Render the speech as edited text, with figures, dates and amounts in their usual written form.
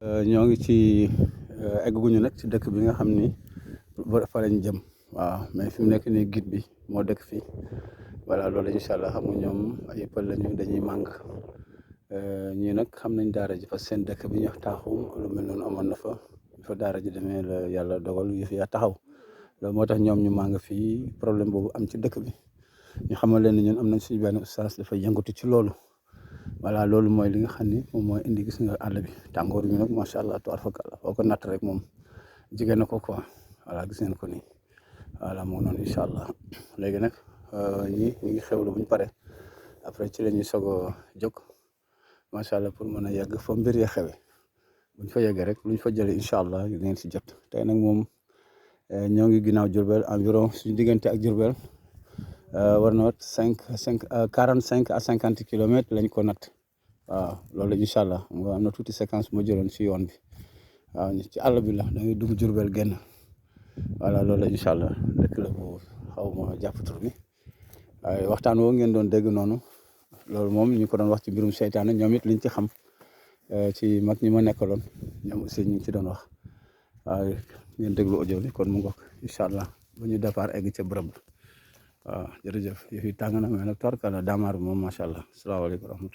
ñoo ngi ci egguñu nag ci dëkk bi nga xam ni fa lañ jëm waaw mais fi mu nekk nii guide bi moo dëkk fii voilà loolu incha allah xam nga ñoom ay pël lañu dañuy màng ñii nag xam nañ daara ji parce que seen dëkk bi ñu wax Taaxum lu mel noonu amoon na fa fa daara ji demee la yàlla dogal yu fi yaa taxaw loolu moo tax ñoom ñu màng fii problème boobu am ci dëkk bi ñu xamal leen ni ñun am nañ suñu benn ustaas dafay yëngatu ci loolu. voilà loolu mooy li nga xam ni moom mooy indi gis nga àll bi tàngoor bi nag macha allah tuwaat fa kàlla foo ko natt rek moom jege na ko quoi voilà gis ngeen ko nii voilà moo noonu incha allah léegi nag ñu ngi xewlu bu ñu paree après ci la ñuy soog a jóg macha allah pour mën a yegg fa mbir ya xewe bu ñu fa yeggee rek lu ñu fa jëlee incha allah di ngeen si jot tey nag moom ñoo ngi ginnaaw Diourbel environ suñu diggante ak Diourbel war na wat 45 à 50 kilomètres lañ ko natt waaw loolu incha allah nga am na tuuti séquence moo jëloon si yoon bi waaw ci àll bi la da ngay dugg Diourbel génn voilà loolu incha allah dëkk la bu xaw ma jàpp tur bi waaye waxtaan woo ngeen doon dégg noonu loolu moom ñu ko doon wax ci mbirum seytaane ñoom it liñ ci xam ci mag ñi ma nekkaloon ñoom aussi ñu ngi ci doon wax waaye ngeen déglu audio bi kon mu ngoog incha allah ba ñu départ egg ca bërëb waaw jërëjëf yëf yi tàng na mais nag torkala daamaar bi moom macha allah salaamaaleykum wa rahmatulah